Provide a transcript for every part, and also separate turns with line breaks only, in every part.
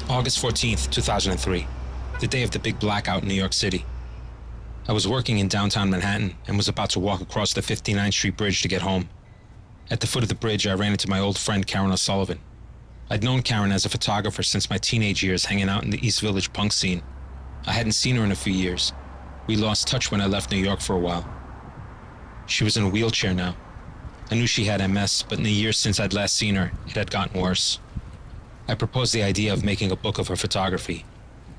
August 14th, 2003, the day of the big blackout in New York City. I was working in downtown Manhattan and was about to walk across the 59th Street Bridge to get home. At the foot of the bridge, I ran into my old friend Karen O'Sullivan. I'd known Karen as a photographer since my teenage years hanging out in the East Village punk scene. I hadn't seen her in a few years. We lost touch when I left New York for a while. She was in a wheelchair now. I knew she had MS, but in the years since I'd last seen her, it had gotten worse. I proposed the idea of making a book of her photography,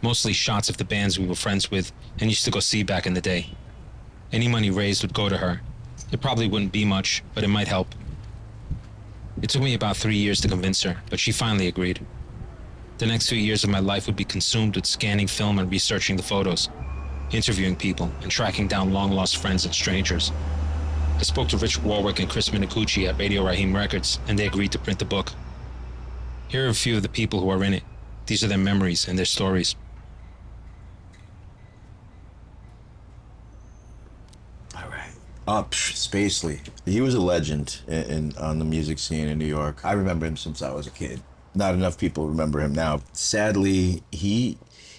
mostly shots of the bands we were friends with and used to go see back in the day. Any money raised would go to her. It probably wouldn't be much, but it might help. It took me about 3 years to convince her, but she finally agreed. The next few years of my life would be consumed with scanning film and researching the photos, interviewing people, and tracking down long-lost friends and strangers. I spoke to Rich Warwick and Chris Minicucci at Radio Raheem Records, and they agreed to print the book. Here are a few of the people who are in it. These are their memories and their stories.
All right. Spacely. He was a legend on the music scene in New York. I remember him since I was a kid. Not enough people remember him now. Sadly, he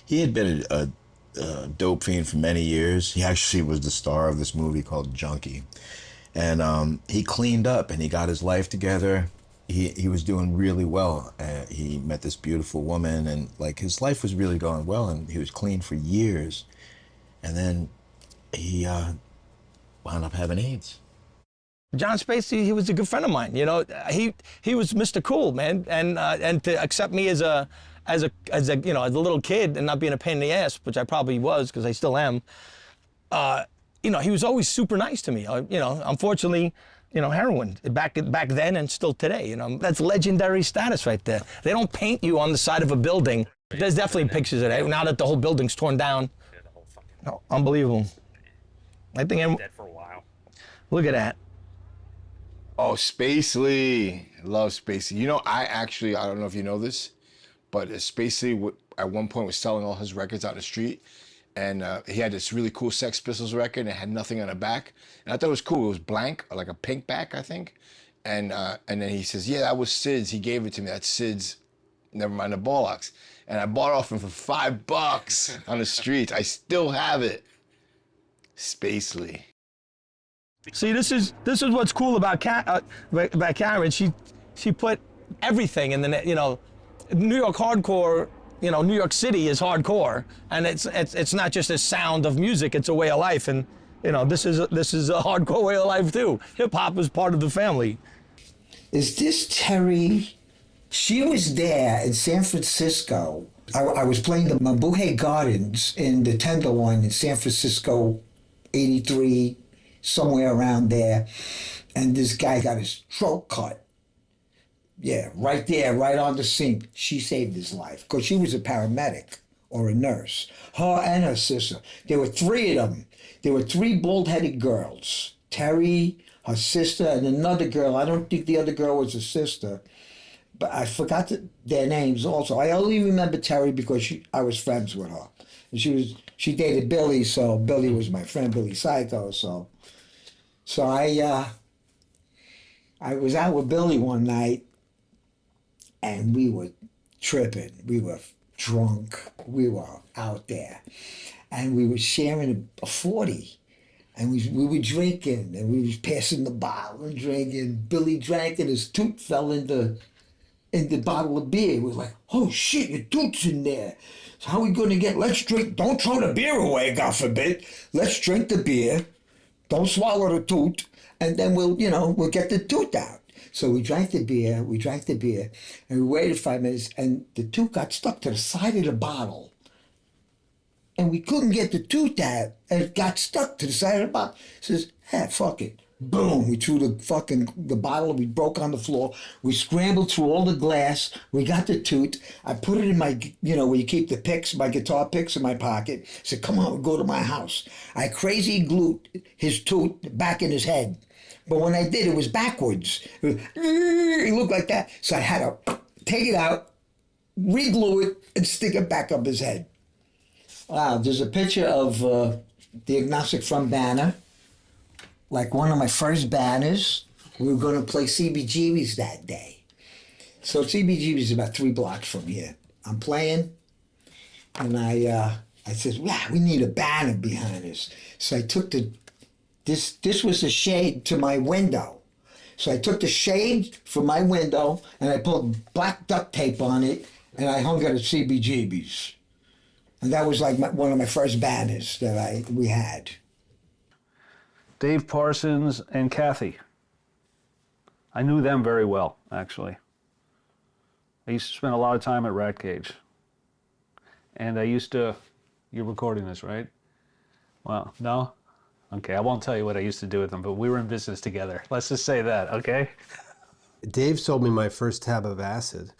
had been a dope fiend for many years. He actually was the star of this movie called Junkie. And he cleaned up and he got his life together. He was doing really well. He met this beautiful woman and like his life was really going well and he was clean for years. And then he wound up having AIDS.
John Spacey, he was a good friend of mine. You know, he was Mr. Cool, man, and to accept me as a you know, as a little kid and not being a pain in the ass, which I probably was because I still am. You know, he was always super nice to me. You know, unfortunately, you know, heroin back then and still today. You know, that's legendary status right there. They don't paint you on the side of a building. There's definitely pictures of that now that the whole building's torn down. Oh, unbelievable. I think I'm
dead for a while.
Look at that.
Oh, Spacely. Love Spacely. You know, I don't know if you know this, but Spacely at one point was selling all his records out in the street. And he had this really cool Sex Pistols record and it had nothing on the back. And I thought it was cool. It was blank, like a pink back, I think. And then he says, yeah, that was Sid's. He gave it to me. That's Sid's, never mind the Bollocks. And I bought it off him for $5 on the street. I still have it. Spacely.
See, this is what's cool about Karen. She put everything in the, you know, New York hardcore. You know, New York City is hardcore, and it's not just a sound of music; it's a way of life. And you know, this is a hardcore way of life too. Hip hop is part of the family.
Is this Terry? She was there in San Francisco. I was playing the Mabuhay Gardens in the Tenderloin in San Francisco, '83, somewhere around there, and this guy got his throat cut. Yeah, right there, right on the scene. She saved his life because she was a paramedic or a nurse. Her and her sister. There were three of them. There were three bald-headed girls. Terry, her sister, and another girl. I don't think the other girl was a sister, but I forgot their names also. I only remember Terry because I was friends with her. And she dated Billy, so Billy was my friend, Billy Psycho. So I was out with Billy one night, and we were tripping. We were drunk. We were out there. And we were sharing a 40. And we were drinking. And we was passing the bottle and drinking. Billy drank and his tooth fell in the bottle of beer. We were like, oh shit, your tooth's in there. So how are we gonna let's drink, don't throw the beer away, God forbid. Let's drink the beer. Don't swallow the tooth. And then we'll get the tooth out. So we drank the beer, and we waited 5 minutes, and the tooth got stuck to the side of the bottle. And we couldn't get the tooth out, and it got stuck to the side of the bottle. Says, fuck it. Boom, we threw the bottle, we broke on the floor, we scrambled through all the glass, we got the tooth, I put it in my, where you keep the picks, my guitar picks in my pocket. I said, come on, we'll go to my house. I crazy glued his tooth back in his head. But when I did, it was backwards. It looked like that. So I had to take it out, re-glue it, and stick it back up his head. Wow, there's a picture of the Agnostic Front banner, like one of my first banners. We were going to play CBGB's that day. So CBGB's is about 3 blocks from here. I'm playing, and I said, yeah, we need a banner behind us. So I took this was the shade to my window. So I took the shade from my window and I put black duct tape on it and I hung it at CBGB's. And that was like one of my first banners that we had.
Dave Parsons and Kathy. I knew them very well, actually. I used to spend a lot of time at Rat Cage. And I used to, you're recording this, right? Well, no? Okay, I won't tell you what I used to do with them, but we were in business together. Let's just say that, okay?
Dave sold me my first tab of acid.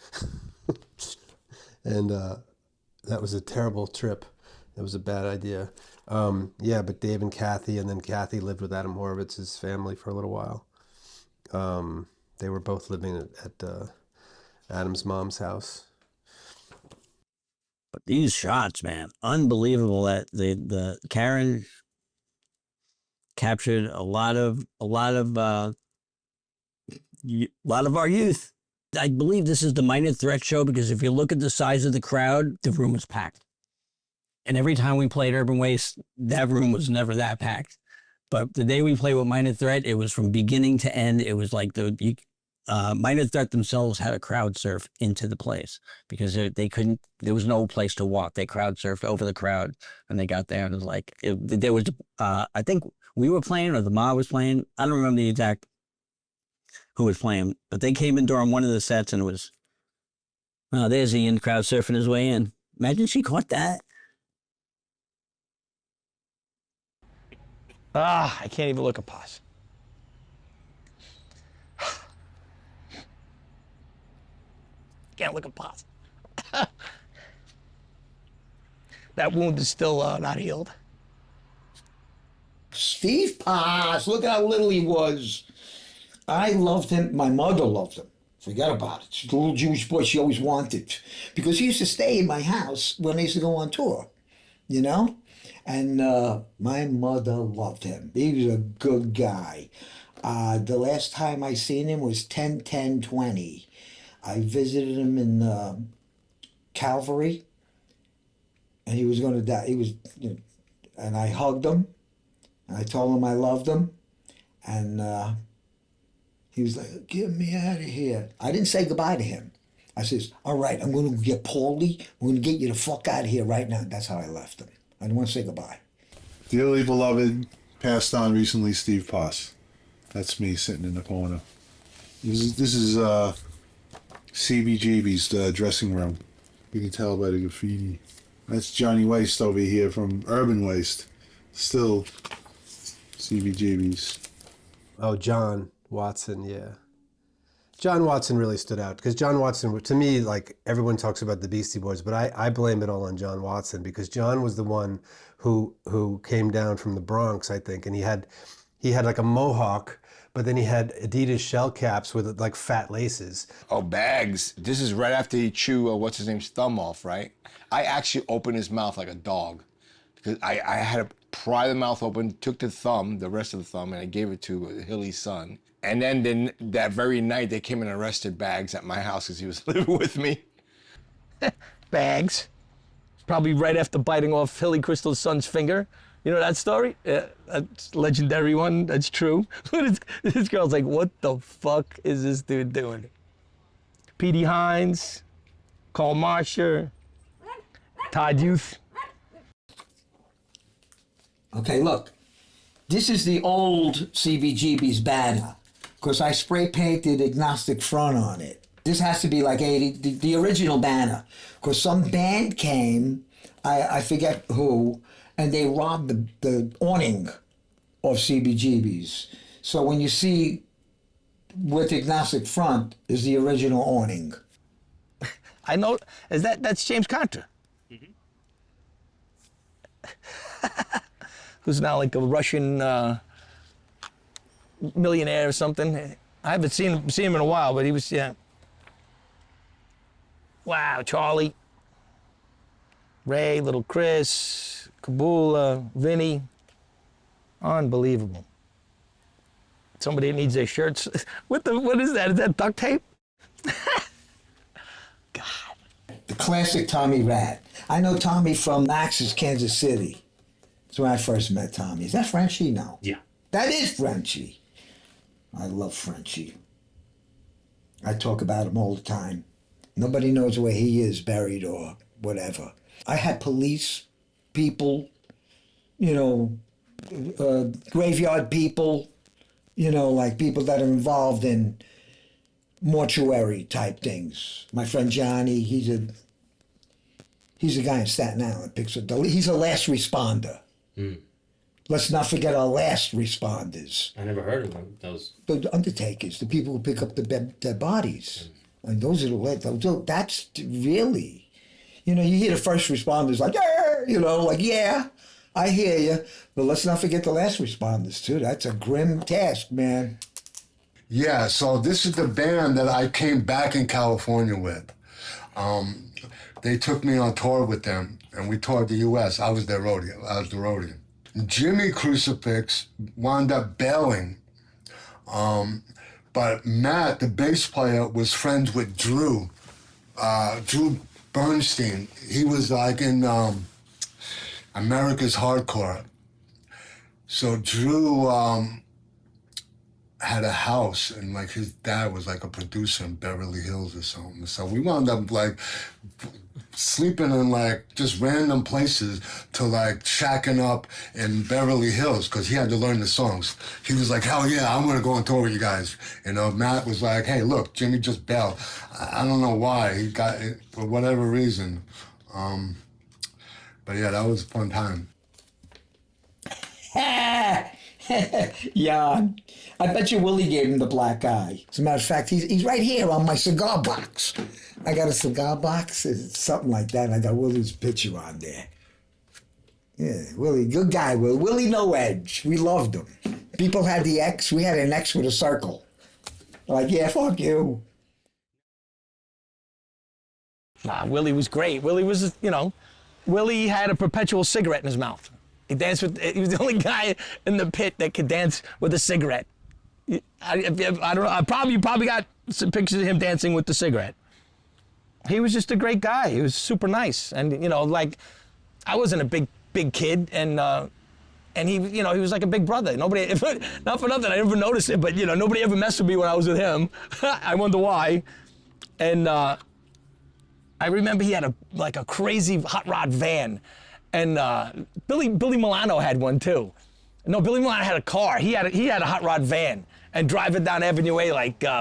And that was a terrible trip. It was a bad idea. Yeah, but Dave and Kathy, and then Kathy lived with Adam Horowitz's family for a little while. They were both living at Adam's mom's house.
But these shots, man, unbelievable that the Karen captured a lot of our youth. I believe this is the Minor Threat show because if you look at the size of the crowd, the room was packed. And every time we played Urban Waste, that room was never that packed. But the day we played with Minor Threat, it was from beginning to end. It was like Minor Threat themselves had a crowd surf into the place because they couldn't, there was no place to walk. They crowd surfed over the crowd and they got there and it was like, there was, I think we were playing or the Ma was playing. I don't remember the exact who was playing, but they came in during one of the sets and it was, oh, there's Ian crowd surfing his way in. Imagine she caught that.
I can't even look at pause. Can't look at pause. That wound is still not healed.
Steve Paz, look how little he was. I loved him. My mother loved him. Forget about it. The little Jewish boy she always wanted. Because he used to stay in my house when I used to go on tour, you know? And my mother loved him. He was a good guy. The last time I seen him was 10/10/20. I visited him in Calvary, and he was going to die. He was, and I hugged him, and I told him I loved him, and he was like, "Get me out of here." I didn't say goodbye to him. I says, "All right, I'm going to get Paulie. We're going to get you the fuck out of here right now." That's how I left him. I didn't want to say goodbye.
Dearly beloved, passed on recently, Steve Poss. That's me sitting in the corner. This is CBGB's dressing room. You can tell by the graffiti. That's Johnny Waste over here from Urban Waste. Still CBGB's.
Oh, John Watson, yeah. John Watson really stood out because John Watson, to me, like everyone talks about the Beastie Boys, but I blame it all on John Watson because John was the one who came down from the Bronx, I think, and he had like a mohawk, but then he had Adidas shell caps with like fat laces.
Oh, bags. This is right after he chewed what's his name's thumb off, right? I actually opened his mouth like a dog because I had to pry the mouth open, took the rest of the thumb, and I gave it to Hilly's son. And then that very night, they came and arrested Bags at my house because he was living with me.
Bags. Probably right after biting off Hilly Crystal's son's finger. You know that story? Yeah, that's a legendary one. That's true. This girl's like, what the fuck is this dude doing? P.D. Hines, Carl Marsher, Todd Youth.
Okay, look. This is the old CBGB's banner. Because I spray painted agnostic front on it. This has to be like the original banner. Because some band came, I forget who, and they robbed the awning of CBGB's. So when you see with agnostic front is the original awning.
I know, that's James Contra. Mm-hmm. Who's now like a Russian millionaire or something. I haven't seen him in a while, but he was, yeah. Wow, Charlie, Ray, Little Chris, Kabula, Vinny. Unbelievable. Somebody needs their shirts. What is that? Is that duct tape? God.
The classic Tommy Rat. I know Tommy from Max's Kansas City. That's when I first met Tommy. Is that Frenchie? No.
Yeah.
That is Frenchie. I love Frenchie. I talk about him all the time. Nobody knows where he is buried or whatever. I had police people, you know, graveyard people, you know, like people that are involved in mortuary type things. My friend Johnny, he's a guy in Staten Island. He's a last responder. Let's not forget our last responders.
I never heard of them. Those.
The undertakers, the people who pick up the dead bodies. And those are that's really, you know, you hear the first responders like, yeah, you know, like, yeah, I hear you. But let's not forget the last responders too. That's a grim task, man.
Yeah, so this is the band that I came back in California with. They took me on tour with them, and we toured the U.S. I was the roadie. Jimmy Crucifix wound up bailing, but Matt, the bass player, was friends with Drew Bernstein. He was like in America's Hardcore. So Drew had a house, and like his dad was like a producer in Beverly Hills or something. So we wound up like sleeping in like just random places to like shacking up in Beverly Hills because he had to learn the songs. He was like, hell yeah, I'm gonna go on tour with you guys. You know, Matt was like, hey, look, Jimmy just bailed. I don't know why, he got it for whatever reason. But yeah, that was a fun time.
Yeah, I bet you Willie gave him the black eye. As a matter of fact, he's right here on my cigar box. I got a cigar box, it's something like that, and I got Willie's picture on there. Yeah, Willie, good guy, Willie no edge. We loved him. People had the X, we had an X with a circle. Like, yeah, fuck you.
Nah, Willie was great. Willie was, you know, Willie had a perpetual cigarette in his mouth. He was the only guy in the pit that could dance with a cigarette. I don't know, you probably got some pictures of him dancing with the cigarette. He was just a great guy. He was super nice. And, you know, like, I wasn't a big kid, and he, you know, he was like a big brother. Nobody, not for nothing, I never noticed it, but, you know, nobody ever messed with me when I was with him. I wonder why. And I remember he had a crazy hot rod van. And Billy Milano had one too. No, Billy Milano had a car. He had a hot rod van and drive it down Avenue A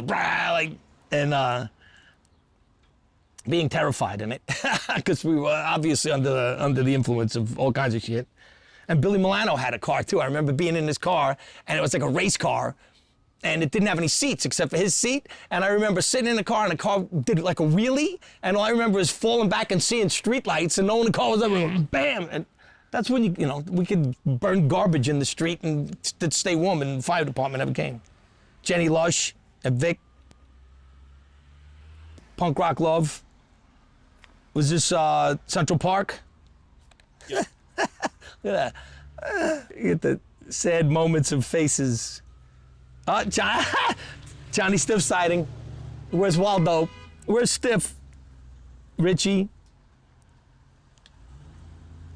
being terrified in it because we were obviously under the influence of all kinds of shit. And Billy Milano had a car too. I remember being in his car, and it was like a race car, and it didn't have any seats except for his seat. And I remember sitting in the car, and the car did like a wheelie, and all I remember is falling back and seeing streetlights, and no one in the car was ever bam. And that's when you know, we could burn garbage in the street and stay warm, and the fire department never came. Jenny Lush and Vic. Punk Rock Love. Was this Central Park? Yeah. Look at that. You get the sad moments of faces. Johnny Stiff sighting. Where's Waldo? Where's Stiff? Richie.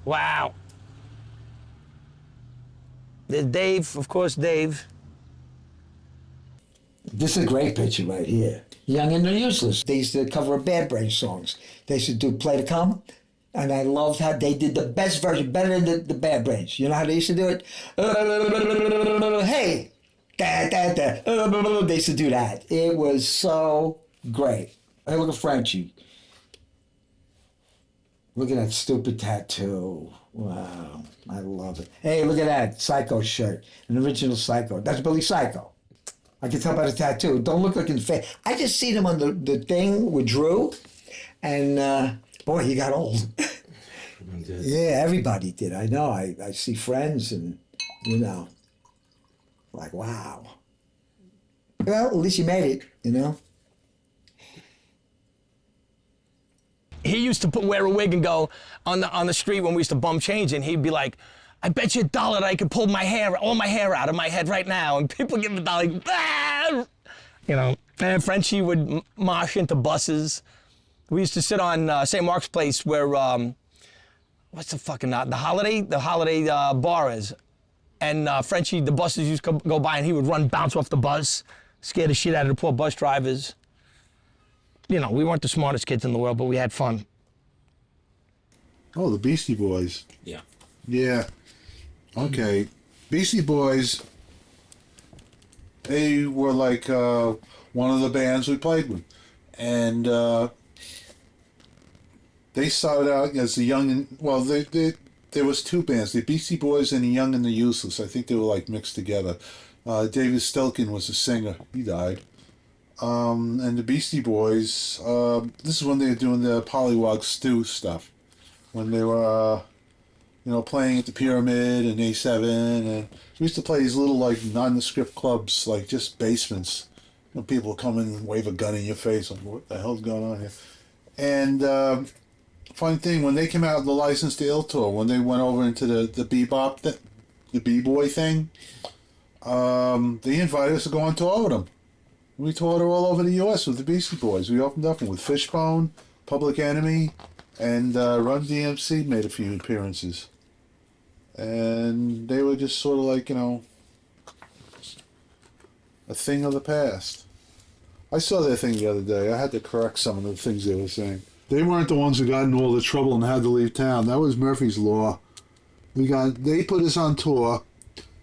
Wow. There's Dave, of course, Dave.
This is a great picture right here. Young and the Useless. They used to cover Bad Brain songs. They used to do Play to Come, and I loved how they did the best version, better than the Bad Brains. You know how they used to do it? Hey! They used to do that. It was so great. Hey, look at Frenchie. Look at that stupid tattoo. Wow, I love it. Hey, look at that Psycho shirt, an original Psycho. That's Billy Psycho. I can tell by the tattoo. Don't look like in the face. I just seen him on the thing with Drew, and boy, he got old. Yeah, everybody did. I know. I see friends, and you know, like wow. Well, at least you made it, you know.
He used to wear a wig and go on the street when we used to bum change, and he'd be like, I bet you $1 that I could pull all my hair out of my head right now. And people give him $1, like, ah! You know. And Frenchie would mosh into buses. We used to sit on St. Mark's Place where, what's the fucking, the Holiday bar is. And Frenchie, the buses used to go by and he would run, bounce off the bus, scare the shit out of the poor bus drivers. You know, we weren't the smartest kids in the world, but we had fun.
Oh, the Beastie Boys.
Yeah.
Yeah. Okay. Beastie Boys, they were like one of the bands we played with. And they started out as the Young and, well, there was two bands, the Beastie Boys and the Young and the Useless. I think they were like mixed together. David Stilkin was the singer. He died. And the Beastie Boys, this is when they were doing the Pollywog Stew stuff. When they were, playing at the Pyramid and A7. And we used to play these little, like, nondescript clubs, like just basements. People would come in and wave a gun in your face. Like, what the hell's going on here? And funny thing, when they came out of the License to Ill tour, when they went over into the bebop, the b-boy thing, they invited us to go on tour with them. We toured all over the U.S. with the Beastie Boys. We opened up with Fishbone, Public Enemy, and Run DMC made a few appearances. And they were just sort of like, a thing of the past. I saw their thing the other day. I had to correct some of the things they were saying. They weren't the ones who got in all the trouble and had to leave town. That was Murphy's Law. They put us on tour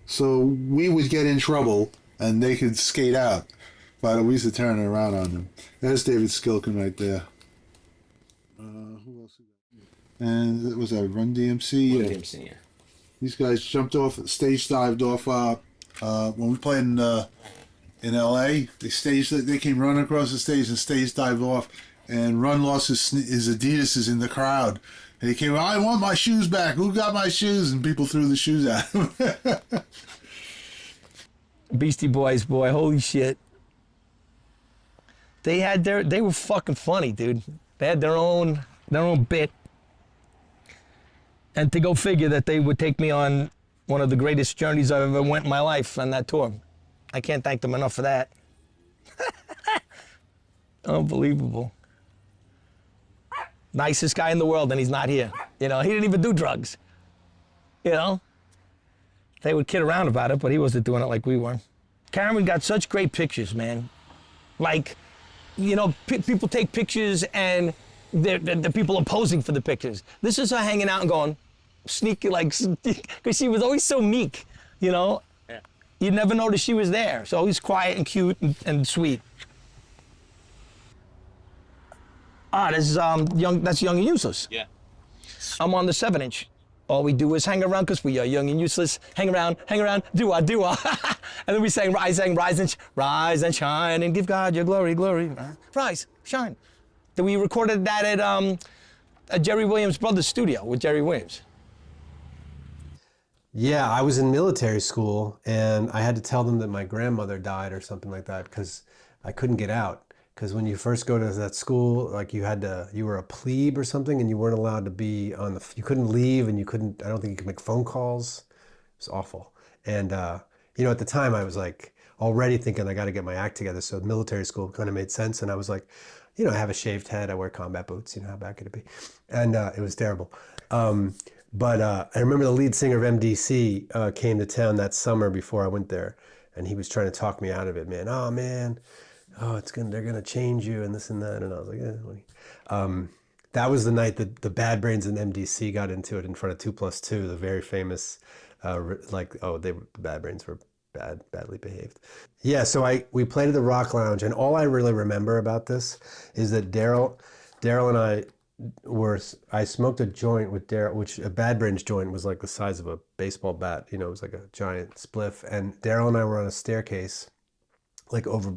so we would get in trouble and they could skate out. But we used to turn it around on them. That's David Skilkin right there. Who else? And was that Run DMC?
Run DMC, yeah.
These guys jumped off, stage dived off. When we played in L.A., they came running across the stage and stage dived off. And Run lost his Adidas's in the crowd. And he came, I want my shoes back. Who got my shoes? And people threw the shoes at him.
Beastie Boys, boy, holy shit. They were fucking funny, dude. They had their own bit. And to go figure that they would take me on one of the greatest journeys I've ever went in my life on that tour. I can't thank them enough for that. Unbelievable. Nicest guy in the world, and he's not here. He didn't even do drugs. They would kid around about it, but he wasn't doing it like we were. Cameron got such great pictures, man. Like, people take pictures and the people are posing for the pictures. This is her hanging out and going, sneaky, like, because she was always so meek, Yeah. You'd never notice she was there. So always quiet and cute and sweet. That's Young and Useless.
Yeah.
I'm on the 7-inch. All we do is hang around because we are young and useless. Hang around, do-ah. And then we sang, rise and shine and give God your glory. Rise, shine. Then we recorded that at Jerry Williams' brother's studio with Jerry Williams.
Yeah, I was in military school and I had to tell them that my grandmother died or something like that because I couldn't get out. Because when you first go to that school, like you were a plebe or something and you weren't allowed to be you couldn't leave and I don't think you could make phone calls. It was awful. And, at the time I was like already thinking I got to get my act together. So military school kind of made sense. And I was like, I have a shaved head, I wear combat boots, how bad could it be? And it was terrible. But I remember the lead singer of MDC came to town that summer before I went there. And he was trying to talk me out of it, man. Oh, man. Oh, they're gonna change you and this and that, and I was like, that was the night that the Bad Brains and MDC got into it in front of 2+2, the very famous, the Bad Brains were badly behaved. Yeah, so we played at the Rock Lounge, and all I really remember about this is that Daryl and I smoked a joint with Daryl, which a Bad Brains joint was like the size of a baseball bat, it was like a giant spliff, and Daryl and I were on a staircase, like over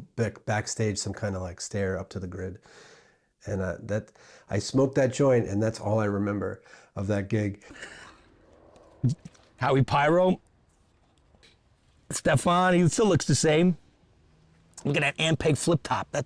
backstage, some kind of like stair up to the grid. And I smoked that joint, and that's all I remember of that gig.
Howie Pyro, Stefan, he still looks the same. Look at that Ampeg flip top. Look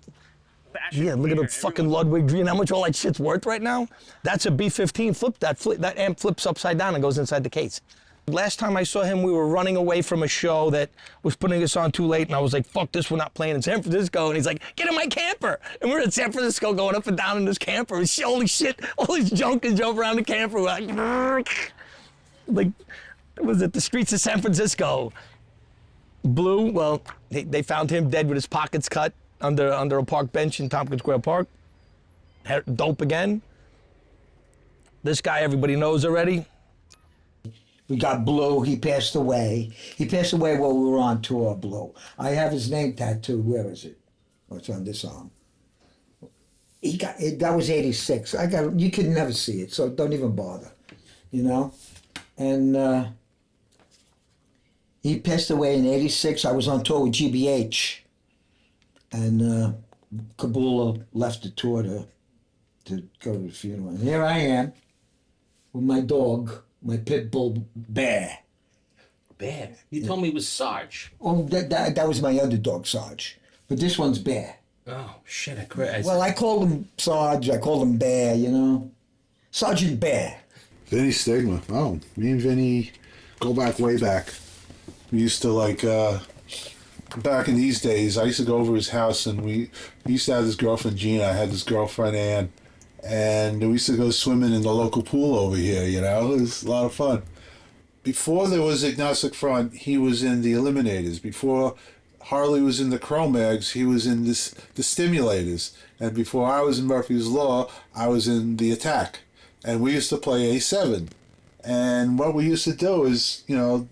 at the fucking Ludwig. How much all that shit's worth right now? That's a B15 flip. That amp flips upside down and goes inside the case. Last time I saw him, we were running away from a show that was putting us on too late, and I was like, fuck this, we're not playing in San Francisco. And he's like, get in my camper. And we're in San Francisco going up and down in this camper. And holy shit, all these junkers jump around the camper. We're like, was it the streets of San Francisco? Blue, well, they found him dead with his pockets cut under a park bench in Tompkins Square Park. Dope again. This guy everybody knows already.
We got Blue. He passed away. He passed away while we were on tour, Blue. I have his name tattooed. Where is it? Oh, it's on this arm. He got it, that was '86. You can never see it, so don't even bother. You know, and he passed away in '86. I was on tour with GBH, and Kabula left the tour to go to the funeral. And here I am with my dog. My pit bull, Bear.
Bear? You told me it was Sarge.
Oh, that was my other dog, Sarge. But this one's Bear.
Oh, shit, I quit.
Well, I called him Sarge, I called him Bear, you know? Sergeant Bear.
Vinny Stigma. Oh, me and Vinny go back way back. We used to back in these days, I used to go over his house and we used to have this girlfriend, Gina. I had this girlfriend, Ann. And we used to go swimming in the local pool over here, you know? It was a lot of fun. Before there was Agnostic Front, he was in the Eliminators. Before Harley was in the Cro-Mags, he was in the Stimulators. And before I was in Murphy's Law, I was in the Attack. And we used to play A7. And what we used to do is, you know,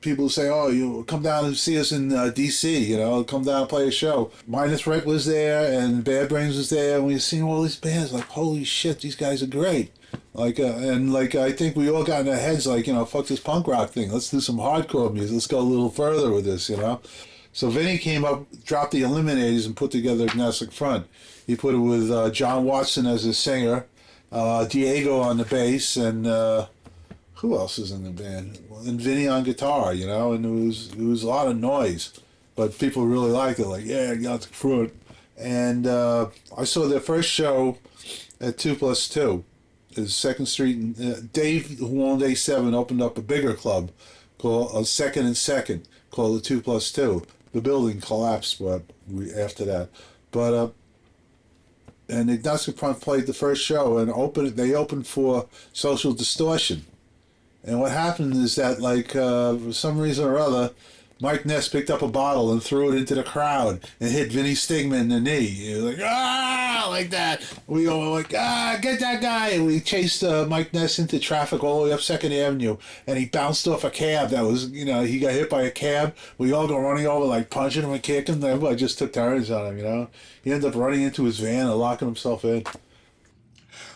people say, oh, you come down and see us in D.C., you know, come down and play a show. Minus Rick was there, and Bad Brains was there, and we seen all these bands, like, holy shit, these guys are great. I think we all got in our heads, like, you know, fuck this punk rock thing. Let's do some hardcore music. Let's go a little further with this, you know. So Vinny came up, dropped the Eliminators, and put together Agnostic Front. He put it with John Watson as a singer, Diego on the bass, and who else is in the band? And Vinny on guitar, you know, and it was a lot of noise, but people really liked it. Like, yeah, Agnostic Front. And I saw their first show at 2+2, is 2nd Street. Dave, who owned A7, opened up a bigger club called 2nd and 2nd, called the 2+2. The building collapsed after that, but and Agnostic Front played the first show and they opened for Social Distortion. And what happened is that, like, for some reason or other, Mike Ness picked up a bottle and threw it into the crowd and hit Vinny Stigma in the knee. He was like, ah, like that. We all were like, get that guy. And we chased Mike Ness into traffic all the way up 2nd Avenue. And he bounced off a cab that was, you know, he got hit by a cab. We all go running over, like, punching him and kicking him. Everybody just took turns on him, you know. He ended up running into his van and locking himself in.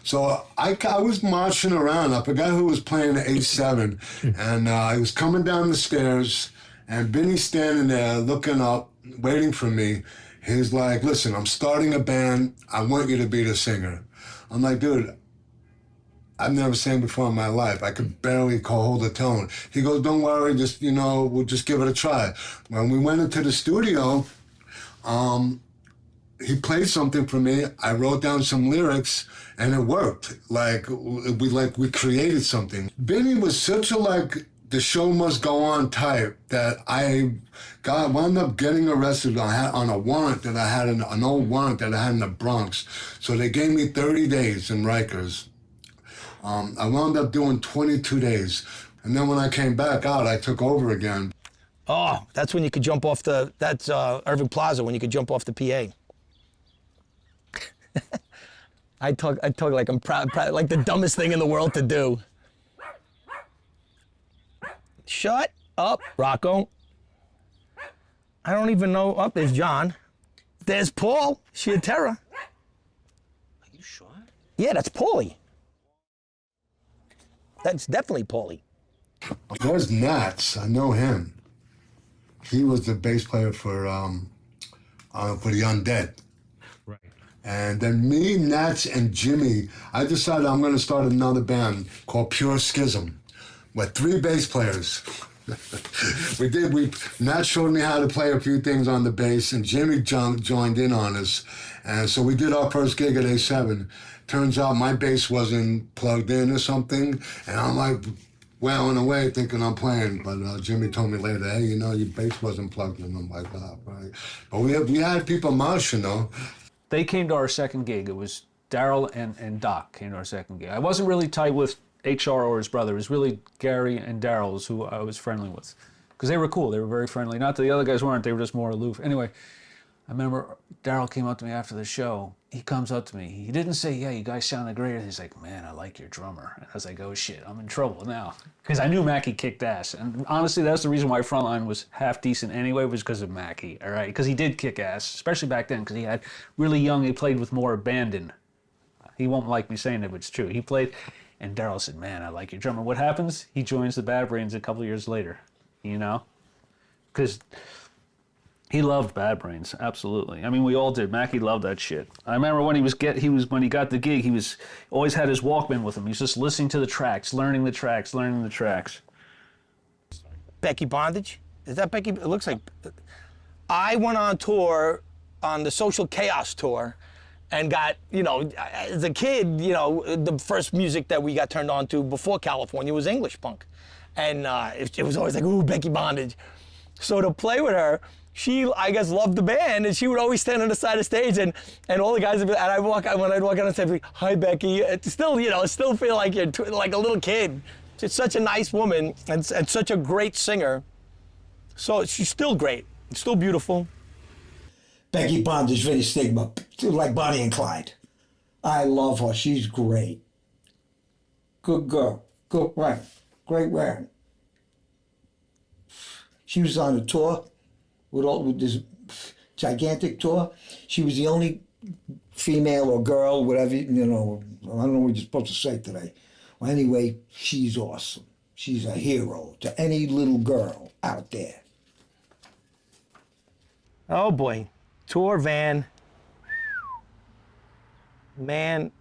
So I was marching around. I forgot who was playing the A7. And I was coming down the stairs, and Vinny's standing there looking up, waiting for me. He's like, listen, I'm starting a band. I want you to be the singer. I'm like, dude, I've never sang before in my life. I could barely hold a tone. He goes, don't worry, just, you know, we'll just give it a try. When we went into the studio, he played something for me. I wrote down some lyrics, and it worked. We created something. Vinny was such a, like, the show must go on type that I wound up getting arrested on a warrant that I had, an old warrant that I had in the Bronx. So they gave me 30 days in Rikers. I wound up doing 22 days. And then when I came back out, I took over again.
Oh, that's when you could jump off that's Irving Plaza, when you could jump off the PA. I talk like I'm proud, like the dumbest thing in the world to do. Shut up, Rocco. I don't even know. Oh, there's John. There's Paul. Chiatera.
Are you sure?
Yeah, that's Paulie. That's definitely Paulie.
There's Nats. I know him. He was the bass player for the Undead.
Right.
And then me, Nats, and Jimmy, I decided I'm going to start another band called Pure Schism with 3 bass players. Nats showed me how to play a few things on the bass, and Jimmy joined in on us. And so we did our first gig at A7. Turns out my bass wasn't plugged in or something, and I'm like, wailing away thinking I'm playing, but Jimmy told me later, hey, you know, your bass wasn't plugged in. I'm like, oh, right. But we had people mosh, you know.
They came to our second gig. It was Daryl and Doc came to our second gig. I wasn't really tight with HR or his brother. It was really Gary and Daryl's who I was friendly with. Because they were cool. They were very friendly. Not that the other guys weren't. They were just more aloof. Anyway, I remember Daryl came up to me after the show. He comes up to me. He didn't say, yeah, you guys sounded great. He's like, man, I like your drummer. And I was like, oh, shit, I'm in trouble now. Because I knew Mackie kicked ass. And honestly, that's the reason why Frontline was half decent anyway, was because of Mackie, all right? Because he did kick ass, especially back then, because he had really young, he played with more abandon. He won't like me saying it, but it's true. He played, and Daryl said, man, I like your drummer. What happens? He joins the Bad Brains a couple years later, you know? Because he loved Bad Brains, absolutely. I mean, we all did. Mackie loved that shit. I remember when when he got the gig, he was always had his Walkman with him. He was just listening to the tracks, learning the tracks.
Becky Bondage? Is that Becky? It looks like. I went on tour on the Social Chaos tour and got, you know, as a kid, you know, the first music that we got turned on to before California was English punk. And it was always like, ooh, Becky Bondage. So to play with her, she, I guess, loved the band, and she would always stand on the side of the stage, and all the guys would be, and when I'd walk out on stage, I'd be, hi, Becky. It's still, you know, still feel like you're like a little kid. She's such a nice woman and such a great singer. So she's still great, still beautiful.
Becky Bondage, Vinny Stigma, like Bonnie and Clyde. I love her. She's great. Good girl. Good right. Great wearing. She was on a tour with this gigantic tour. She was the only female or girl, whatever, you know, I don't know what you're supposed to say today. Well, anyway, she's awesome. She's a hero to any little girl out there.
Oh boy, tour van. Man,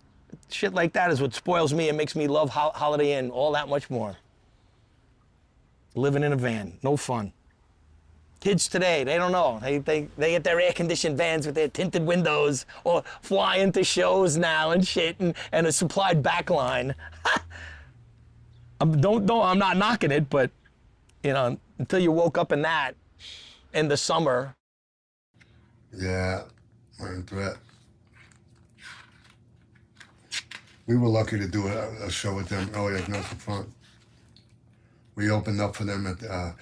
shit like that is what spoils me and makes me love Holiday Inn all that much more. Living in a van, no fun. Kids today, they don't know. They get their air-conditioned vans with their tinted windows or fly into shows now and shit and a supplied backline. I'm not knocking it, but, you know, until you woke up in that in the summer.
Yeah, we're into it. We were lucky to do a show with them earlier at North Front. We opened up for them at the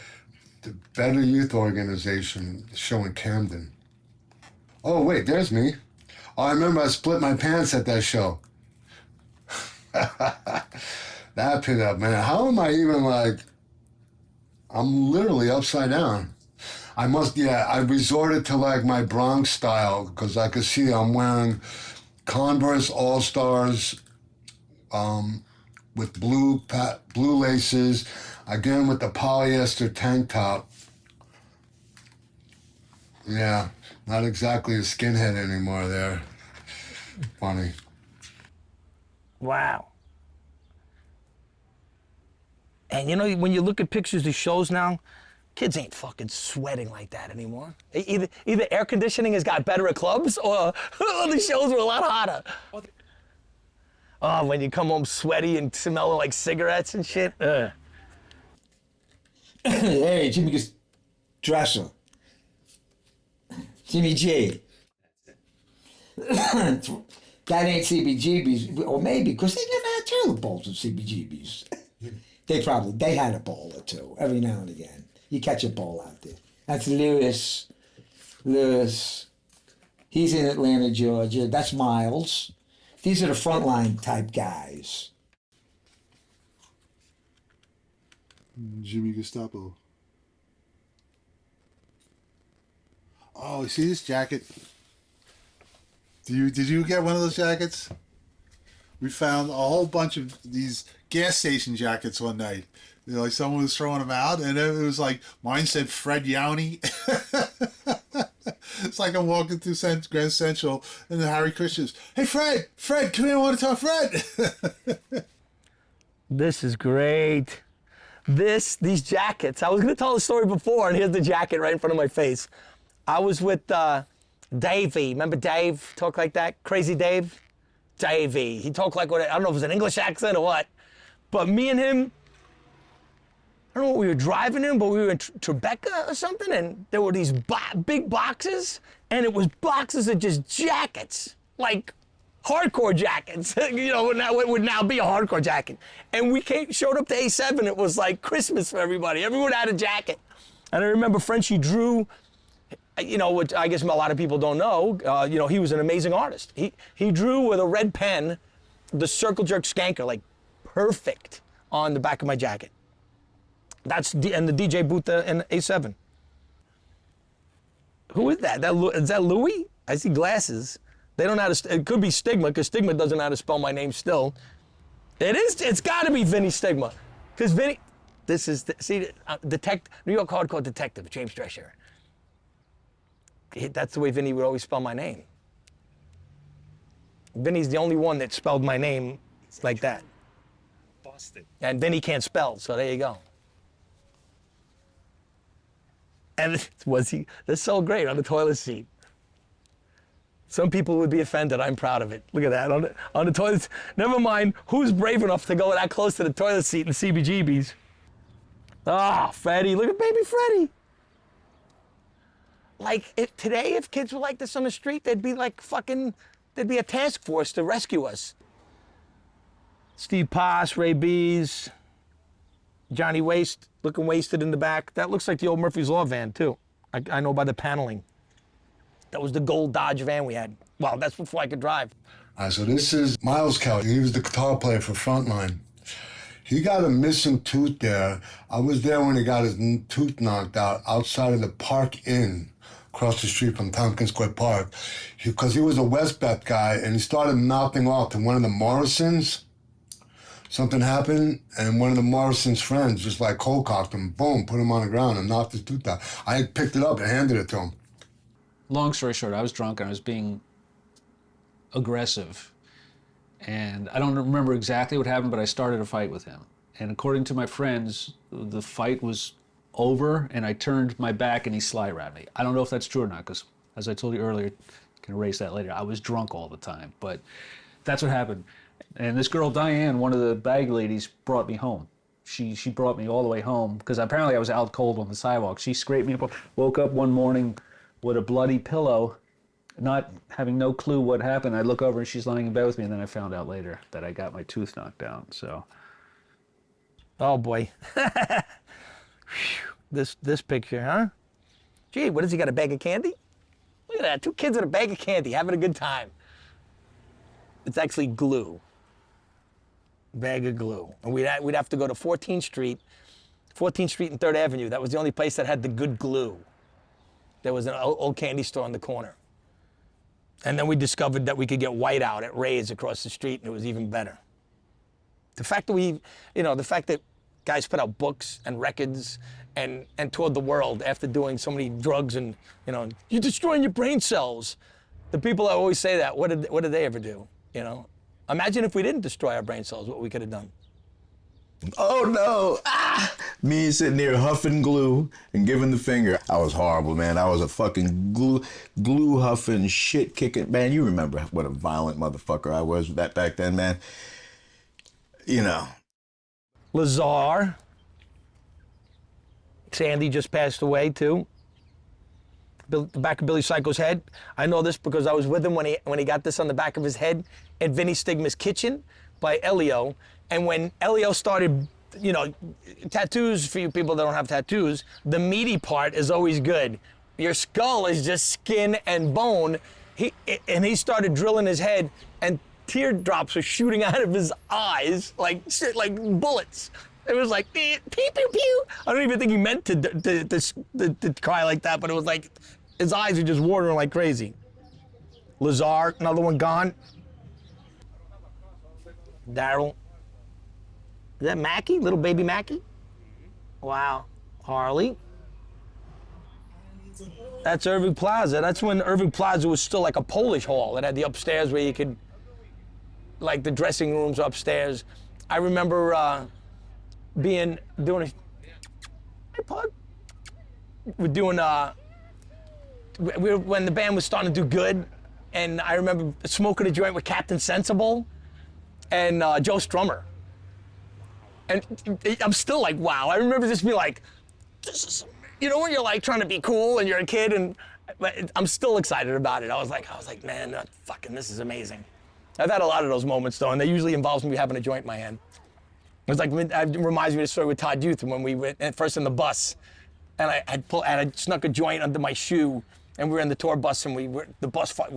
Better Youth Organization show in Camden. Oh, wait, there's me. Oh, I remember I split my pants at that show. That pin up, man. How am I even like, I'm literally upside down. I resorted to like my Bronx style because I could see I'm wearing Converse All-Stars with blue laces, again with the polyester tank top. Yeah, not exactly a skinhead anymore there. Funny.
Wow. And you know, when you look at pictures of shows now, kids ain't fucking sweating like that anymore. Either air conditioning has got better at clubs or the shows were a lot hotter. Oh, when you come home sweaty and smelling like cigarettes and shit.
Hey, Jimmy Drescher. Jimmy G. That ain't CBGB's, or maybe, because they never had trailer bowls at CBGB's. They had a bowl or two every now and again. You catch a bowl out there. That's Lewis. He's in Atlanta, Georgia. That's Miles. These are the frontline type guys.
Jimmy Gestapo. Oh, you see this jacket? Did you get one of those jackets? We found a whole bunch of these gas station jackets one night. You know, like someone was throwing them out, and it was like, mine said Fred Yowney. It's like I'm walking through Grand Central, and then Harry Christian's, hey, Fred, come here, I want to talk, Fred.
This is great. These jackets. I was going to tell the story before, and here's the jacket right in front of my face. I was with Davey. Remember Dave? Talk like that? Crazy Dave? Davey. He talked like, I don't know if it was an English accent or what, but me and him, I don't know what we were driving in, but we were in Tribeca or something, and there were these big boxes, and it was boxes of just jackets, like hardcore jackets. You know, what would now be a hardcore jacket. And we showed up to A7, it was like Christmas for everybody. Everyone had a jacket. And I remember Frenchie drew, you know, which I guess a lot of people don't know, you know, he was an amazing artist. He drew with a red pen the circle jerk skanker, like perfect, on the back of my jacket. And the DJ booth in A7. Who is that? Is that Louis? I see glasses. They don't know how to, it could be Stigma, because Stigma doesn't know how to spell my name still. It's gotta be Vinny Stigma. Because Vinny, this is, New York hardcore detective, James Drescher. That's the way Vinny would always spell my name. Vinny's the only one that spelled my name like that. Boston. And Vinny can't spell, so there you go. And that's so great on the toilet seat. Some people would be offended. I'm proud of it. Look at that on the toilet. Never mind who's brave enough to go that close to the toilet seat in CBGBs. Ah, Freddie, look at baby Freddie. Like today, if kids were like this on the street, they'd be like there'd be a task force to rescue us. Steve Pass, Ray Bees, Johnny Waste, looking wasted in the back. That looks like the old Murphy's Law van, too. I know by the paneling. That was the gold Dodge van we had. Well, that's before I could drive.
All right, so this is Miles Kelly. He was the guitar player for Frontline. He got a missing tooth there. I was there when he got his tooth knocked out outside of the Park Inn, across the street from Tompkins Square Park, because he was a Westbeth guy, and he started mouthing off to one of the Morrisons. Something happened, and one of the Morrison's friends just like cold cocked him, boom, put him on the ground and knocked his tooth out. I picked it up and handed it to him.
Long story short, I was drunk and I was being aggressive. And I don't remember exactly what happened, but I started a fight with him. And according to my friends, the fight was over and I turned my back and he sly-wrapped me. I don't know if that's true or not, because as I told you earlier, you can erase that later, I was drunk all the time, but that's what happened. And this girl, Diane, one of the bag ladies, brought me home. She brought me all the way home, because apparently I was out cold on the sidewalk. She scraped me up, woke up one morning with a bloody pillow, not having no clue what happened. I look over and she's lying in bed with me, and then I found out later that I got my tooth knocked out, so.
Oh boy. This picture, huh? Gee, what has he got, a bag of candy? Look at that, 2 kids with a bag of candy, having a good time. It's actually glue. Bag of glue. And we'd have to go to 14th Street and 3rd Avenue. That was the only place that had the good glue. There was an old candy store on the corner. And then we discovered that we could get white out at Ray's across the street, and it was even better. The fact that guys put out books and records and toured the world after doing so many drugs and, you're destroying your brain cells. The people that always say that, what did they ever do, Imagine if we didn't destroy our brain cells, what we could have done.
Oh no! Ah! Me sitting there huffing glue and giving the finger. I was horrible, man. I was a fucking glue huffing, shit kicking. Man, you remember what a violent motherfucker I was back then, man.
Lazar. Sandy just passed away too. The back of Billy Psycho's head. I know this because I was with him when he got this on the back of his head at Vinny Stigma's kitchen by Elio. And when Elio started, tattoos, for you people that don't have tattoos, the meaty part is always good. Your skull is just skin and bone. He started drilling his head, and teardrops were shooting out of his eyes like bullets. It was like pew pew pew. I don't even think he meant to cry like that, but it was like his eyes were just watering like crazy. Lazar, another one gone. Daryl. Is that Mackie? Little baby Mackie? Wow. Harley. That's Irving Plaza. That's when Irving Plaza was still like a Polish hall. It had the upstairs where you could, like the dressing rooms upstairs. I remember doing a, hey Pug. We're doing, when the band was starting to do good, and I remember smoking a joint with Captain Sensible and Joe Strummer. And I'm still like, wow. I remember just being like, this is, you know, when you're like trying to be cool and you're a kid, and but I'm still excited about it. I was like, man, fucking, this is amazing. I've had a lot of those moments though, and they usually involves me having a joint in my hand. It reminds me of the story with Todd Youth when we went first in the bus, and I snuck a joint under my shoe, and we were in the tour bus, and we were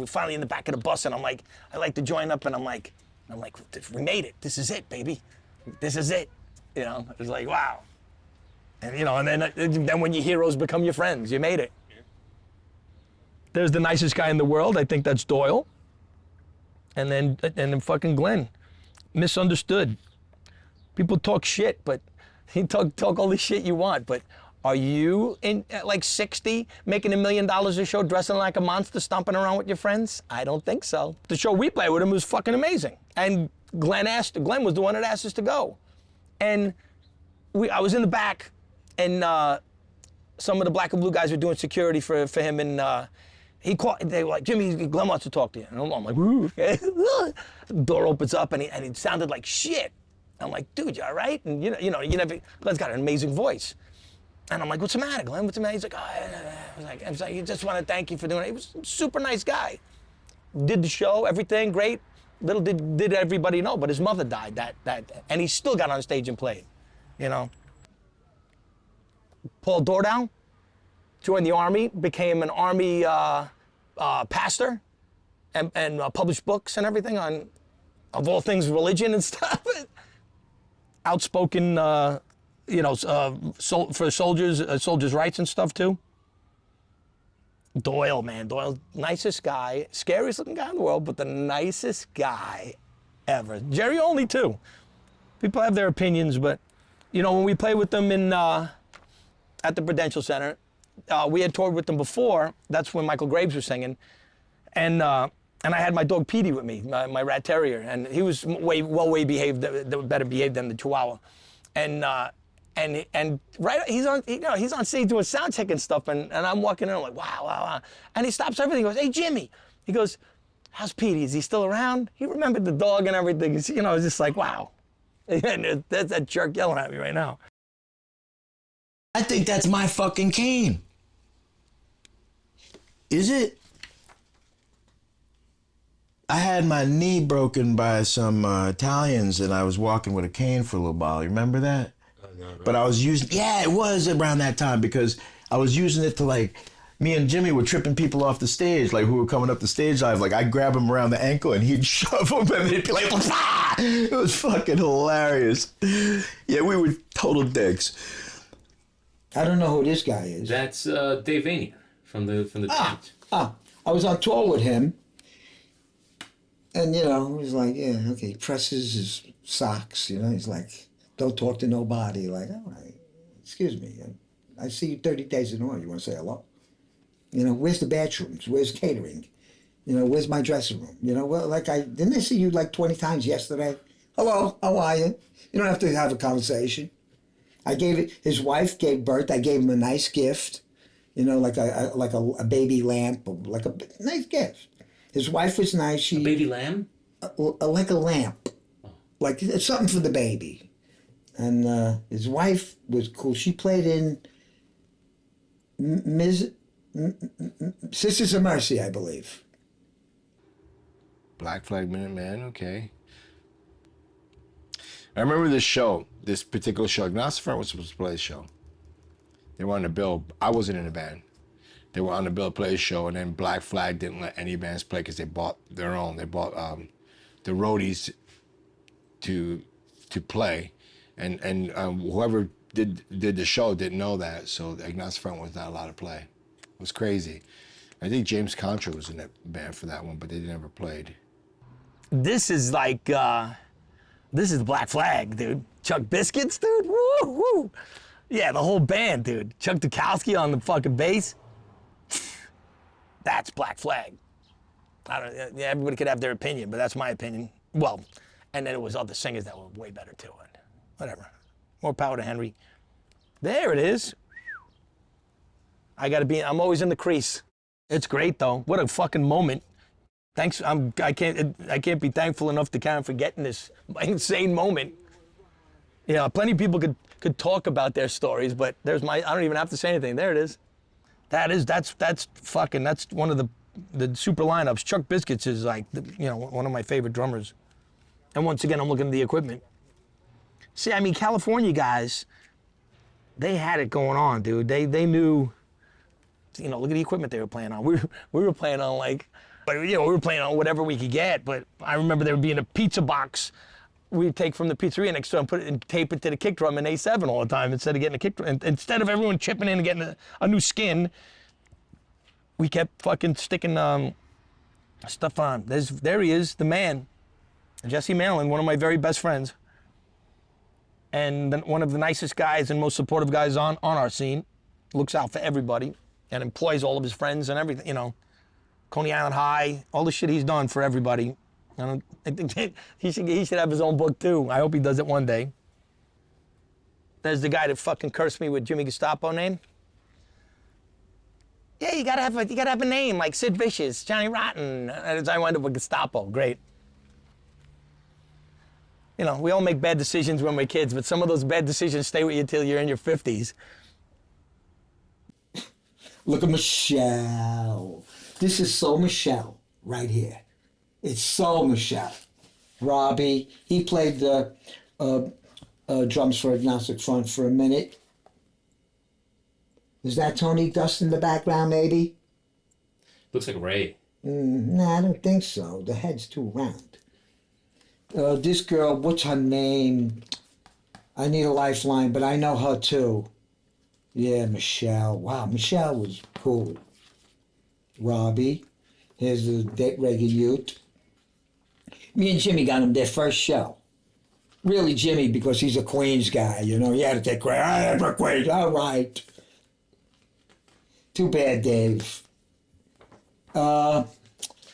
finally in the back of the bus, and I'm like, I light the joint up, and I'm like, we made it. This is it, baby. This is it. You know, it was like, wow. And you know, and then when your heroes become your friends, you made it. There's the nicest guy in the world. I think that's Doyle. And then fucking Glenn, misunderstood. People talk shit, but you talk all the shit you want. But are you at like 60 making $1 million a show, dressing like a monster, stomping around with your friends? I don't think so. The show we played with him was fucking amazing. And Glenn was the one that asked us to go. And I was in the back, and some of the black and blue guys were doing security for him, and they were like, Jimmy, Glenn wants to talk to you. And I'm like, woo. The door opens up, and he sounded like shit. I'm like, dude, you all right? And Glenn's got an amazing voice. And I'm like, what's the matter, Glenn? What's the matter? He's like, I was like, I just want to thank you for doing it. He was a super nice guy. Did the show, everything great. Little did everybody know, but his mother died and he still got on stage and played, you know. Paul Dordow joined the Army, became an Army pastor, and published books and everything on, of all things, religion and stuff. Outspoken, for soldiers' rights and stuff too. Doyle, man, Doyle, nicest guy, scariest looking guy in the world, but the nicest guy ever. Jerry only too. People have their opinions, but you know, when we played with them at the Prudential Center, we had toured with them before. That's when Michael Graves was singing, and I had my dog Petey with me, my rat terrier, and he was way behaved, better behaved than the Chihuahua, and right, he's on stage doing sound check and stuff, and I'm walking in, I'm like, wow. And he stops everything, he goes, hey, Jimmy. He goes, how's Petey? Is he still around? He remembered the dog and everything. It's, you know, it's just like, wow. And that's that jerk yelling at me right now.
I think that's my fucking cane. Is it? I had my knee broken by some Italians, and I was walking with a cane for a little while. You remember that? But I was using, it was around that time, because I was using it to, like, me and Jimmy were tripping people off the stage, like, who were coming up the stage live. Like, I'd grab him around the ankle and he'd shove him and they'd be like, ah! It was fucking hilarious. Yeah, we were total dicks.
I don't know who this guy is.
That's Dave Vania from the Giants.
I was on tour with him, and, you know, he was like, yeah, okay, he presses his socks, you know, he's like, don't talk to nobody. Like, all right, excuse me. I see you 30 days in a row. You want to say hello? You know, where's the bathrooms? Where's catering? You know, where's my dressing room? You know, well, like, didn't I see you like 20 times yesterday? Hello, how are you? You don't have to have a conversation. His wife gave birth. I gave him a nice gift. You know, like a baby lamp, like a nice gift. His wife was nice.
A baby lamb?
Like a lamp. Like, it's something for the baby. And his wife was cool. She played in Sisters of Mercy, I believe.
Black Flag Minuteman, okay. I remember this particular show. Ignace Front was supposed to play a show. They were on the bill. I wasn't in the band. They were on the bill to play a show, and then Black Flag didn't let any bands play because they bought their own. They bought the roadies to play. And whoever did the show didn't know that, so Ignace Front was not allowed to play. It was crazy. I think James Contra was in that band for that one, but they never played.
This is like, this is Black Flag, dude. Chuck Biscuits, dude. Woo, woo. Yeah, the whole band, dude. Chuck Dukowski on the fucking bass. That's Black Flag. Everybody could have their opinion, but that's my opinion. Well, and then it was other singers that were way better too. Whatever. More power to Henry. There it is. I'm always in the crease. It's great though. What a fucking moment. Thanks. I can't be thankful enough to Karen for getting this insane moment. Yeah, plenty of people could talk about their stories, but there's I don't even have to say anything. There it is. That's one of the super lineups. Chuck Biscuits is like, one of my favorite drummers. And once again, I'm looking at the equipment. See, I mean, California guys, they had it going on, dude. They knew, look at the equipment they were playing on. We were playing on we were playing on whatever we could get, but I remember there being a pizza box we'd take from the pizzeria next door and put it and tape it to the kick drum in A7 all the time instead of getting a kick drum. And instead of everyone chipping in and getting a new skin, we kept fucking sticking stuff on. There he is, the man, Jesse Malin, one of my very best friends, and one of the nicest guys and most supportive guys on our scene. Looks out for everybody and employs all of his friends and everything. Coney Island High, all the shit he's done for everybody. I think he should have his own book too. I hope he does it one day. There's the guy that fucking cursed me with Jimmy Gestapo name. Yeah, you gotta have a name like Sid Vicious, Johnny Rotten. And I wound up with Gestapo. Great. We all make bad decisions when we're kids, but some of those bad decisions stay with you till you're in your 50s.
Look at Michelle. This is so Michelle right here. It's so Michelle. Robbie, he played the drums for Agnostic Front for a minute. Is that Tony Dust in the background, maybe?
Looks like Ray.
Nah, I don't think so. The head's too round. This girl, what's her name? I need a lifeline, but I know her too. Yeah, Michelle. Wow, Michelle was cool. Robbie, here's the regular Ute. Me and Jimmy got him their first show. Really Jimmy, because he's a Queens guy, He had to take credit. I'm a Queens, all right. Too bad, Dave. The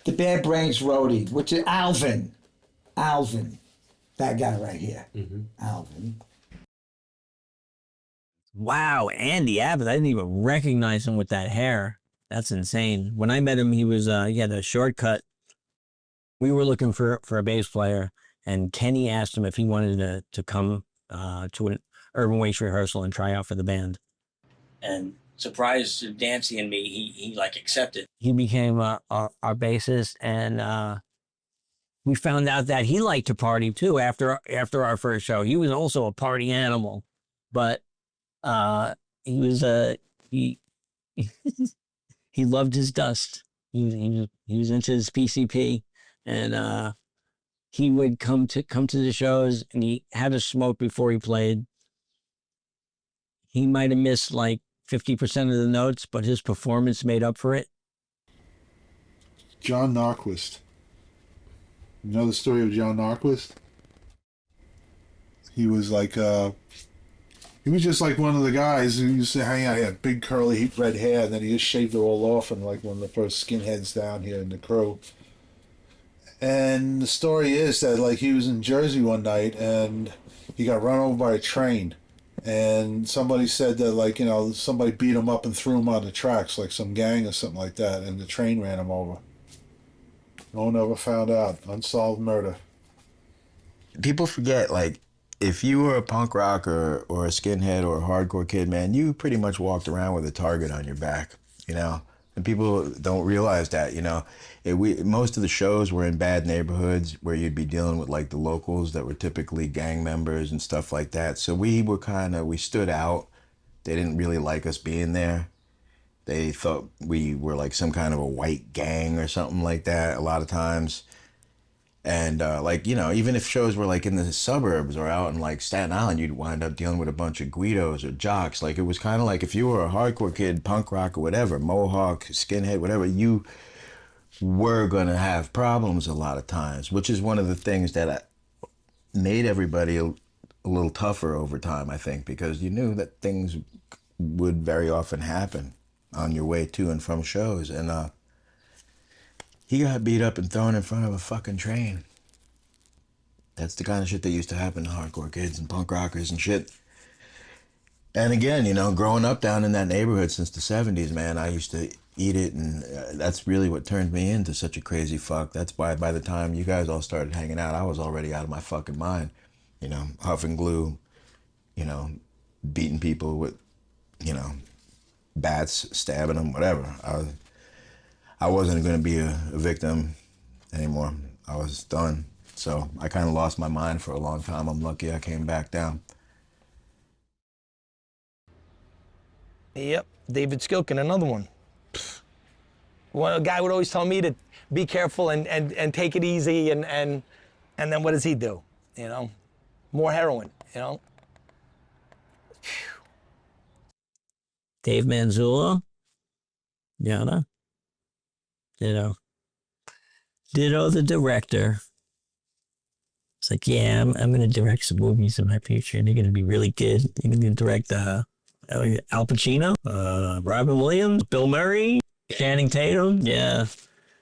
Bad Brains roadie, which is Alvin. Alvin. That guy right here. Mm-hmm. Alvin.
Wow, Andy Abbott. I didn't even recognize him with that hair. That's insane. When I met him, he had a shortcut. We were looking for a bass player, and Kenny asked him if he wanted to come to an Urban Waste rehearsal and try out for the band. And surprised Dancy and me, he accepted. He became our bassist, and we found out that he liked to party too after our first show. He was also a party animal, but he was he loved his dust. He was into his PCP, and he would come to the shows, and he had a smoke before he played. He might have missed 50% of the notes, but his performance made up for it.
John Narquist. You know the story of John Narquist? He was he was just like one of the guys who used to hang out. He had big curly red hair, and then he just shaved it all off, and one of the first skinheads down here in the crew. And the story is that he was in Jersey one night, and he got run over by a train. And somebody said that somebody beat him up and threw him on the tracks, some gang or something like that, and the train ran him over. No one ever found out. Unsolved murder.
People forget, if you were a punk rocker or a skinhead or a hardcore kid, man, you pretty much walked around with a target on your back, And people don't realize that, most of the shows were in bad neighborhoods where you'd be dealing with the locals that were typically gang members and stuff like that. So we we stood out. They didn't really like us being there. They thought we were some kind of a white gang or something like that a lot of times. And even if shows were in the suburbs or out in Staten Island, you'd wind up dealing with a bunch of Guidos or jocks. It was kind of if you were a hardcore kid, punk rock or whatever, Mohawk, skinhead, whatever, you were going to have problems a lot of times, which is one of the things that made everybody a little tougher over time, I think, because you knew that things would very often happen on your way to and from shows. And he got beat up and thrown in front of a fucking train. That's the kind of shit that used to happen to hardcore kids and punk rockers and shit. And again, growing up down in that neighborhood since the 70s, man, I used to eat it, and that's really what turned me into such a crazy fuck. That's why by the time you guys all started hanging out, I was already out of my fucking mind. Huffing glue, you know, beating people with, you know, bats, stabbing them, whatever. I wasn't going to be a victim anymore. I was done. So I kind of lost my mind for a long time. I'm lucky I came back down.
Yep, David Skilkin, another one. Well, a guy would always tell me to be careful and take it easy, and then what does he do? You know, more heroin, you know?
Dave Manzula, Yana, Ditto. Ditto, the director. It's like, yeah, I'm going to direct some movies in my future, and they're going to be really good. You're going to direct Al Pacino, Robin Williams, Bill Murray, Channing Tatum. Yeah.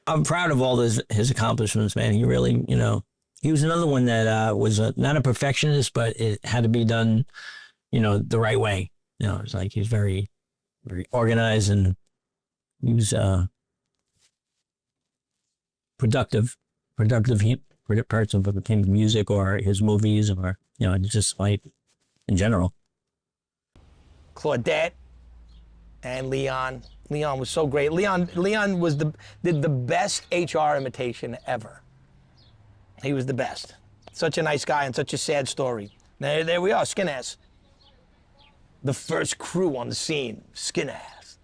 I'm proud of all his accomplishments, man. He really, you know, he was another one that was not a perfectionist, but it had to be done, you know, the right way. You know, it's like he's very, very organized, and he was productive person for the music or his movies, or, you know, just like in general.
Claudette and Leon. Leon was so great. Leon did the best HR imitation ever. He was the best. Such a nice guy and such a sad story. There we are, Skin Ass. The first crew on the scene, Skin Ass.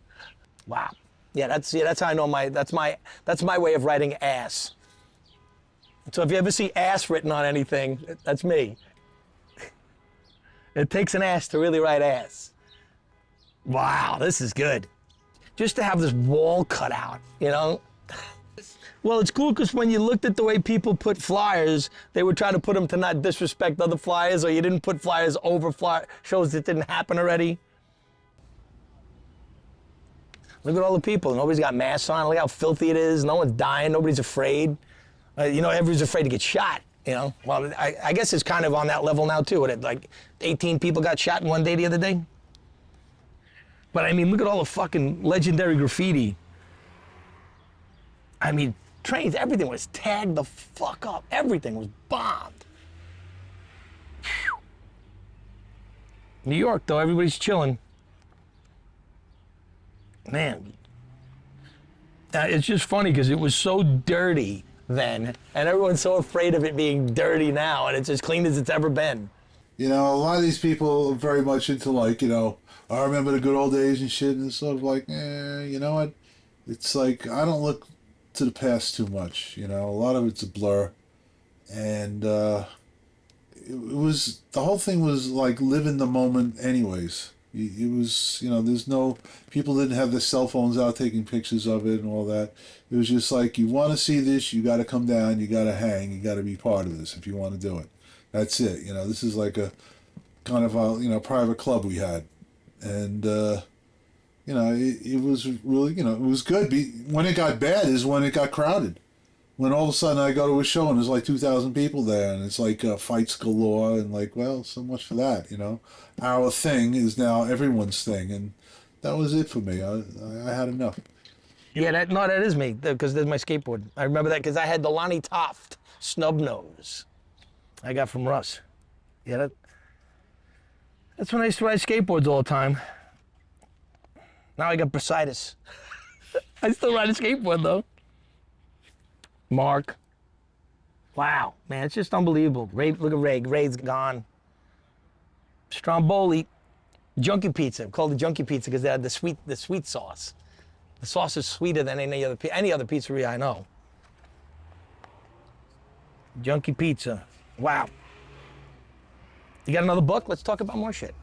Wow. Yeah, that's how I know that's my way of writing ass. So if you ever see ass written on anything, that's me. It takes an ass to really write ass. Wow, this is good. Just to have this wall cut out, you know? Well, it's cool because when you looked at the way people put flyers, they would try to put them to not disrespect other flyers, or you didn't put flyers over shows that didn't happen already. Look at all the people. Nobody's got masks on. Look how filthy it is. No one's dying. Nobody's afraid. You know, everybody's afraid to get shot, you know? Well, I guess it's kind of on that level now, too. Like 18 people got shot in one day the other day. But I mean, look at all the fucking legendary graffiti. I mean, trains, everything was tagged the fuck up. Everything was bombed. Whew. New York, though, everybody's chilling. Man. It's just funny because it was so dirty then, and everyone's so afraid of it being dirty now, and it's as clean as it's ever been.
You know, a lot of these people are very much into, like, you know, I remember the good old days and shit, and it's sort of like, you know what? It's like, I don't look to the past too much, you know? A lot of it's a blur. And it was, the whole thing was like live in the moment anyways. It was, you know, people didn't have their cell phones out taking pictures of it and all that. It was just like, you want to see this, you got to come down, you got to hang, you got to be part of this if you want to do it. That's it. You know, this is like a kind of a, you know, private club we had. And, you know, it was really, you know, it was good. When it got bad is when it got crowded. When all of a sudden I go to a show and there's like 2,000 people there, and it's like fights galore, and like, well, so much for that, you know. Our thing is now everyone's thing, and that was it for me. I had enough.
Yeah, that is me, because there's my skateboard. I remember that because I had the Lonnie Toft snub nose I got from Russ. Yeah, that's when I used to ride skateboards all the time. Now I got bursitis. I still ride a skateboard, though. Mark. Wow, man, it's just unbelievable. Ray, look at Ray. Ray's gone. Stromboli. Junkie pizza. Called the junkie pizza because they had the sweet sauce. The sauce is sweeter than any other pizzeria I know. Junkie pizza. Wow. You got another book? Let's talk about more shit.